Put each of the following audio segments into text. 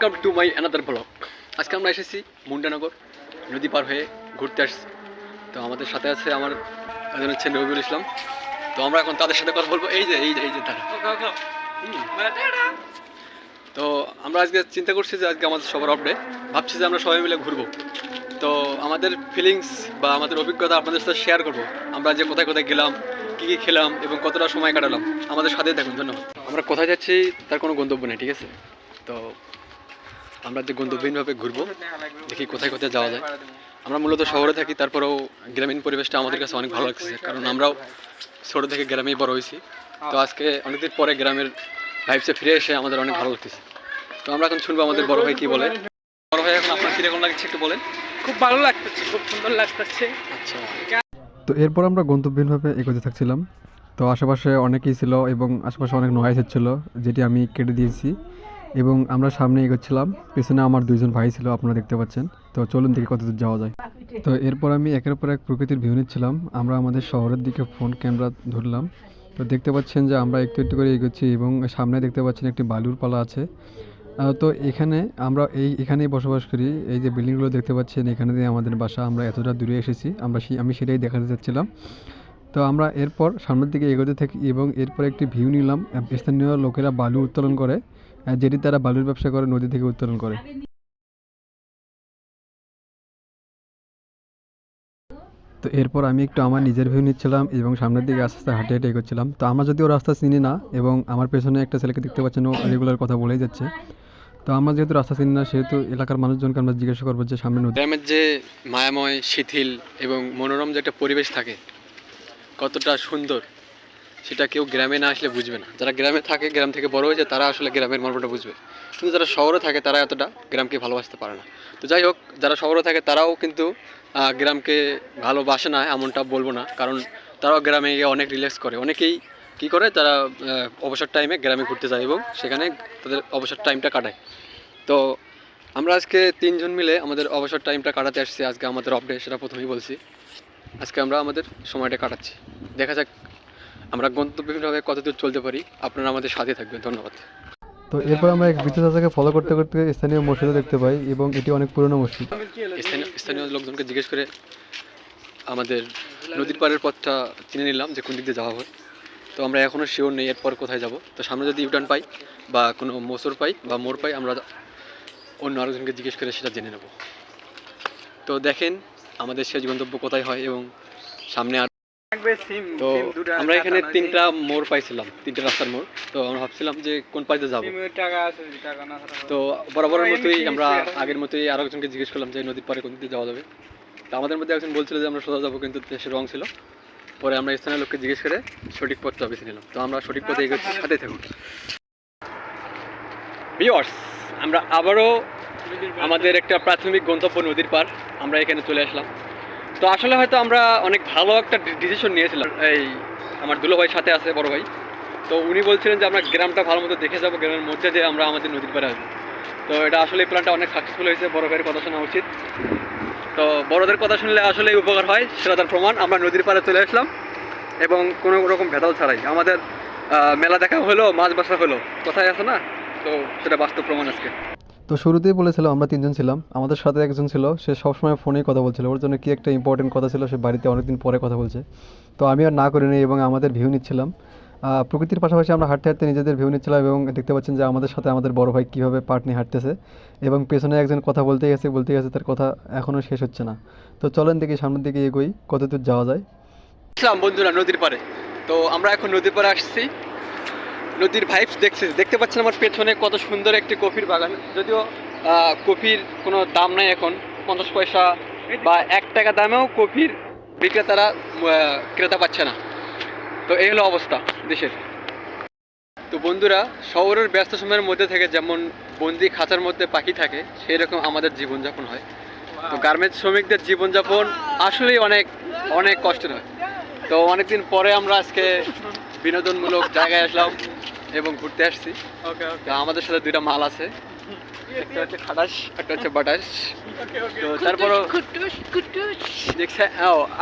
Welcome to my another blog. আজকে আমরা এসেছি মুন্ডানগর নদী পার হয়ে ঘুরতে আসছি। তো আমাদের সাথে আছে আমার একজন হচ্ছে নবিউল ইসলাম। তো আমরা এখন তাদের সাথে কথা বলবো। এই যে তারা। তো আমরা আজকে চিন্তা করছি যে আজকে আমাদের সবার অফ ডে, ভাবছি যে আমরা সবাই মিলে ঘুরবো। তো আমাদের ফিলিংস বা আমাদের অভিজ্ঞতা আপনাদের সাথে শেয়ার করবো। আমরা যে কোথায় কোথায় গেলাম, কী কী খেলাম এবং কতটা সময় কাটালাম, আমাদের সাথে দেখুন। ধন্যবাদ। আমরা কোথায় যাচ্ছি তার কোনো গন্তব্য নেই, ঠিক আছে? তো আমরা যে গন্তব্যহীনভাবে ঘুরবো, দেখি কোথায় কোথায় যাওয়া যায়। আমরা মূলত শহরে থাকি, তারপরেও গ্রামীণ পরিবেশটা আমাদের কাছে অনেক ভালো লাগছে, কারণ আমরাও ছোটো থেকে গ্রামেই বড় হয়েছি। তো আজকে অনেকদিন পরে গ্রামের ভাইবসে ফিরে এসে আমাদের অনেক ভালো লাগতেছে। তো আমরা এখন শুনবো আমাদের বড় ভাই কী বলে। বড় ভাই, এখন আপনার কীরকম লাগছে একটু বলেন। খুব ভালো লাগতেছে, খুব সুন্দর লাগতেছে। আচ্ছা, তো এরপর আমরা গন্তব্যহীনভাবে এগোতে থাকছিলাম। তো আশেপাশে অনেকেই ছিল এবং আশেপাশে অনেক নয়েজ হচ্ছিল, যেটি আমি কেটে দিয়েছি। এবং আমরা সামনে এগোচ্ছিলাম, পেছনে আমার দুইজন ভাই ছিল, আপনারা দেখতে পাচ্ছেন। তো চলুন দেখি কতদূর যাওয়া যায়। তো এরপর আমি একের পর এক প্রকৃতির ভিউ নিচ্ছিলাম। আমরা আমাদের শহরের দিকে ফোন ক্যামেরা ধরলাম। তো দেখতে পাচ্ছেন যে আমরা একটু একটু করে এগোচ্ছি এবং সামনে দেখতে পাচ্ছেন একটি বালুর পালা আছে। তো এখানে আমরা এখানেই বসবাস করি। এই যে বিল্ডিংগুলো দেখতে পাচ্ছেন, এখানে দিয়ে আমাদের বাসা। আমরা এতটা দূরে এসেছি, আমি সেটাই দেখাতে চাচ্ছিলাম। তো আমরা এরপর সামনের দিকে এগোতে থাকি এবং এরপর একটি ভিউ নিলাম। স্থানীয় লোকেরা বালু উত্তোলন করে, যেটি তারা বালুর ব্যবসা করে, নদী থেকে উত্তোলন করে। তো এরপর আমি একটু আমার নিজের ভিউ নিচ্ছিলাম এবং সামনের দিকে আস্তে আস্তে হাঁটে হাঁটে এগোচ্ছিলাম। তো আমরা যদিও রাস্তা চিনি না এবং আমার পেছনে একটা ছেলেকে দেখতে পাচ্ছেন, ও রেগুলার কথা বলেই যাচ্ছে। তো আমরা যেহেতু রাস্তা চিনি না, সেহেতু এলাকার মানুষজনকে আমরা জিজ্ঞাসা করবো যে সামনে নদী। গ্রামের যে মায়াময়, শিথিল এবং মনোরম যে একটা পরিবেশ থাকে, কতটা সুন্দর, সেটা কেউ গ্রামে না আসলে বুঝবে না। যারা গ্রামে থাকে, গ্রাম থেকে বড় হয়েছে, তারা আসলে গ্রামের মর্মটা বুঝবে। কিন্তু যারা শহরে থাকে, তারা এতটা গ্রামকে ভালোবাসতে পারে না। তো যাই হোক, যারা শহরে থাকে তারাও কিন্তু গ্রামকে ভালোবাসে না এমনটা বলবো না, কারণ তারাও গ্রামে গিয়ে অনেক রিল্যাক্স করে। অনেকেই কী করে, তারা অবসর টাইমে গ্রামে ঘুরতে যায় এবং সেখানে তাদের অবসর টাইমটা কাটায়। তো আমরা আজকে তিনজন মিলে আমাদের অবসর টাইমটা কাটাতে আসছি। আজকে আমাদের অফ ডে, সেটা প্রথমেই বলছি। আজকে আমরা আমাদের সময়টা কাটাচ্ছি। দেখা যাক আমরা গন্তব্যহীনভাবে কতদূর চলতে পারি। আপনারা আমাদের সাথে থাকবেন। ধন্যবাদ। তো এরপর আমরা এক বৃদ্ধ চাচাকে ফলো করতে করতে স্থানীয় মসজিদও দেখতে পাই এবং এটি অনেক পুরনো মসজিদ। স্থানীয় লোকজনকে জিজ্ঞেস করে আমাদের নদীর পাড়ের পথটা চিনে নিলাম যে কোন দিক দিয়ে যাওয়া হয়। তো আমরা এখনও শিওর নেই এরপর কোথায় যাব। তো সামনে যদি ইউটার্ন পাই বা কোনো মোচর পাই বা মোড় পাই, আমরা অন্য আরেকজনকে জিজ্ঞেস করে সেটা জেনে নেব। তো দেখেন আমাদের শেষ গন্তব্য কোথায় হয় এবং সামনে আর। তো আমরা এখানে তিনটা মোড় পাইছিলাম, তিনটা রাস্তার মোড়। তো আমরা ভাবছিলাম যে কোন পাইতে যাবো। তো বরাবরের মতোই আমরা আগের মতোই আরো একজনকে জিজ্ঞেস করলাম যে নদীর পাড়ে কোন দিকে যাওয়া যাবে। তো আমাদের মধ্যে একজন বলছিল যে আমরা সোজা যাবো, কিন্তু দেশে রং ছিল। পরে আমরা স্থানীয় লোককে জিজ্ঞেস করে সঠিক পথটা বেছে নিলাম। তো আমরা সঠিক পথে এগোচ্ছি, সাথে থাকুন। ভিউয়ার্স, আমরা আবারও আমাদের একটা প্রাথমিক গন্তব্য নদীর পাড়, আমরা এখানে চলে আসলাম। তো আসলে হয়তো আমরা অনেক ভালো একটা ডিসিশন নিয়েছিলাম। এই আমার দুলো ভাই সাথে আছে, বড় ভাই। তো উনি বলছিলেন যে আমরা গ্রামটা ভালো মতো দেখে যাবো, গ্রামের মধ্যে দিয়ে আমরা আমাদের নদীর পাড়ে আসবো। তো এটা আসলে এই প্ল্যানটা অনেক সাকসেসফুল হয়েছে। বড় ভাইয়ের কথা শোনা উচিত। তো বড়দের কথা শুনলে আসলে উপকার হয়, সেটা তার প্রমাণ। আমরা নদীর পাড়ে চলে আসলাম এবং কোনো রকম ভেদাল ছাড়াই আমাদের মেলা দেখা হলো, মাছ বাসা হলো, কোথায় আছে না? তো সেটা বাস্তব প্রমাণ আজকে। তো শুরুতেই বলেছিলাম আমরা তিনজন ছিলাম, আমাদের সাথে একজন ছিল, সে সবসময় ফোনেই কথা বলছিল। ওর জন্য কি একটা ইম্পর্টেন্ট কথা ছিল, সে বাড়িতে অনেকদিন পরে কথা বলছে। তো আমি আর না করিনি এবং আমাদের ভিউ নিচ্ছিলাম। প্রকৃতির পাশাপাশি আমরা হাঁটতে হাঁটতে নিজেদের ভিউ নিচ্ছিলাম এবং দেখতে পাচ্ছেন যে আমাদের সাথে আমাদের বড় ভাই কীভাবে পার্ট নিয়ে হাঁটতেছে এবং পেছনে একজন কথা বলতেই গেছে, তার কথা এখনও শেষ হচ্ছে না। তো চলেন দেখি সামনের দিকে এগোই, কতদূর যাওয়া যায়। আসলাম বন্ধুরা নদীর পাড়ে। তো আমরা এখন নদীর পাড়ে আসছি, নদীর ভাইবস দেখতে পাচ্ছেন আমার পেছনে কত সুন্দর একটি কফির বাগান। যদিও কফির কোনো দাম নাই এখন, 50 পয়সা বা 1 টাকা দামেও কফির বিক্রেতারা ক্রেতা পাচ্ছে না। তো এই হলো অবস্থা দেশের। তো বন্ধুরা, শহরের ব্যস্ত সময়ের মধ্যে থেকে যেমন বন্দি খাঁচার মধ্যে পাখি থাকে, সেই রকম আমাদের জীবনযাপন হয়। তো গার্মেন্টস শ্রমিকদের জীবনযাপন আসলেই অনেক অনেক কষ্টের হয়। তো অনেকদিন পরে আমরা আজকে বিনোদনমূলক জায়গায় আসলাম এবং ঘুরতে আসছি। তো আমাদের সাথে দুইটা মাল আছে, একটা হচ্ছে খাটাস, একটা হচ্ছে বাটাস। তো তারপরও দেখছেন,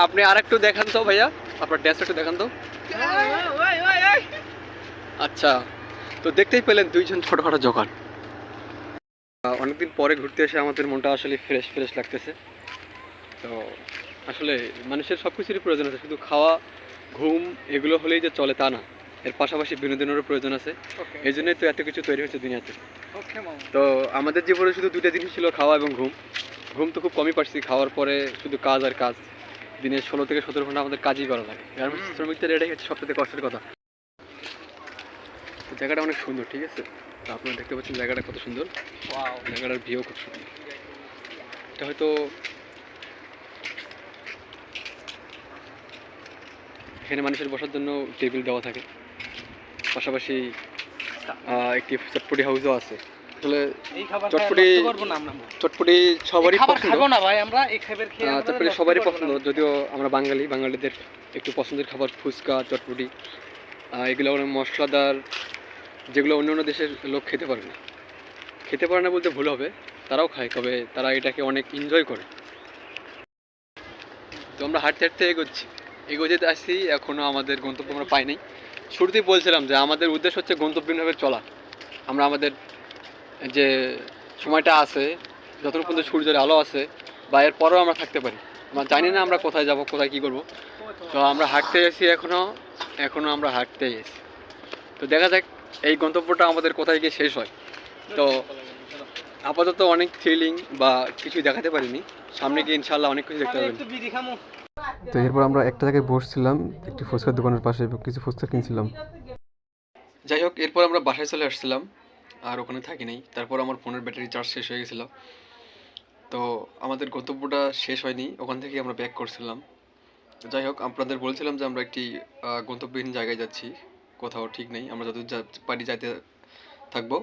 আপনি আর একটু দেখান তো ভাইয়া, আপনার ড্যান্স একটু দেখান তো। আচ্ছা, তো দেখতেই পেলেন দুইজন ছোটখাটো জোকান। অনেকদিন পরে ঘুরতে এসে আমাদের মনটা আসলে ফ্রেশ ফ্রেশ লাগতেছে। তো আসলে মানুষের সব কিছুরই প্রয়োজন আছে, শুধু খাওয়া ঘুম এগুলো হলেই যে চলে তা না, এর পাশাপাশি বিনোদনেরও প্রয়োজন আছে। ওকে এই জন্যই তো এত কিছু তৈরি হচ্ছে দুনিয়াতে। ওকে মামা। তো আমাদের জীবনে শুধু দুইটা জিনিস ছিল, খাওয়া এবং ঘুম। ঘুম তো খুব কমই পাচ্ছি, খাওয়ার পরে শুধু কাজ আর কাজ। দিনে 16 থেকে 17 ঘন্টা আমাদের কাজই করা লাগে। গার্মেন্টস শ্রমিকদের এটাই হচ্ছে সবথেকে কষ্টের কথা। তো জায়গাটা অনেক সুন্দর, ঠিক আছে? তো আপনারা দেখতে পাচ্ছেন জায়গাটা কত সুন্দর, ওয়াও। জায়গাটার ভিউ খুব সুন্দর। এটা হয়তো এখানে মানুষের বসার জন্য টেবিল দেওয়া থাকে, পাশাপাশি একটি চটপটি হাউসও আছে। আসলে এই খাবার চটপটি করব না আমরা। চটপটি সবারই খাবার পছন্দ। খাবো না ভাই, আমরা এই খাবার খেয়ে আমরা চটপটি নষ্ট সবারই করবো পছন্দ, না। যদিও আমরা বাঙালিদের একটু পছন্দের খাবার ফুচকা, চটপটি, এগুলো অনেক মশলাদার, যেগুলো অন্য অন্য দেশের লোক খেতে পারে না। খেতে পারে না বলতে ভুল হবে, তারাও খায়, তবে তারা এটাকে অনেক এনজয় করে। তো আমরা হাঁটতে হাঁটতে এগোতে আসছি, এখনও আমাদের গন্তব্য আমরা পাই নাই। শুরুতেই বলছিলাম যে আমাদের উদ্দেশ্য হচ্ছে গন্তব্যহীনভাবে চলা। আমরা আমাদের যে সময়টা আছে, যতক্ষণ পর্যন্ত সূর্যের আলো আছে বা এর পরেও আমরা থাকতে পারি, আমরা জানি না আমরা কোথায় যাব, কোথায় কী করব। তো আমরা হাঁটতে এসেছি, এখনও আমরা হাঁটতেই এসেছি। তো দেখা যাক এই গন্তব্যটা আমাদের কোথায় গিয়ে শেষ হয়। তো আপাতত অনেক থ্রিলিং বা কিছুই দেখাতে পারিনি, সামনে গিয়ে ইনশাআল্লাহ অনেক কিছু দেখতে পাবেন। একটু বিড়ি খামু। তো এরপর আমরা একটা জায়গায় বসছিলাম একটি ফুচকার দোকানের পাশে এবং কিছু ফুচকা কিনছিলাম। যাই হোক, এরপর আমরা বাসায় চলে আসছিলাম, আর ওখানে থাকি নাই। তারপর আমার ফোনের ব্যাটারি চার্জ শেষ হয়ে গেছিলো। তো আমাদের গন্তব্যটা শেষ হয়নি, ওখান থেকে আমরা ব্যাক করছিলাম। যাই হোক, আপনাদের বলছিলাম যে আমরা একটি গন্তব্যহীন জায়গায় যাচ্ছি, কোথাও ঠিক নেই, আমরা যত পারি যাইতে থাকবো।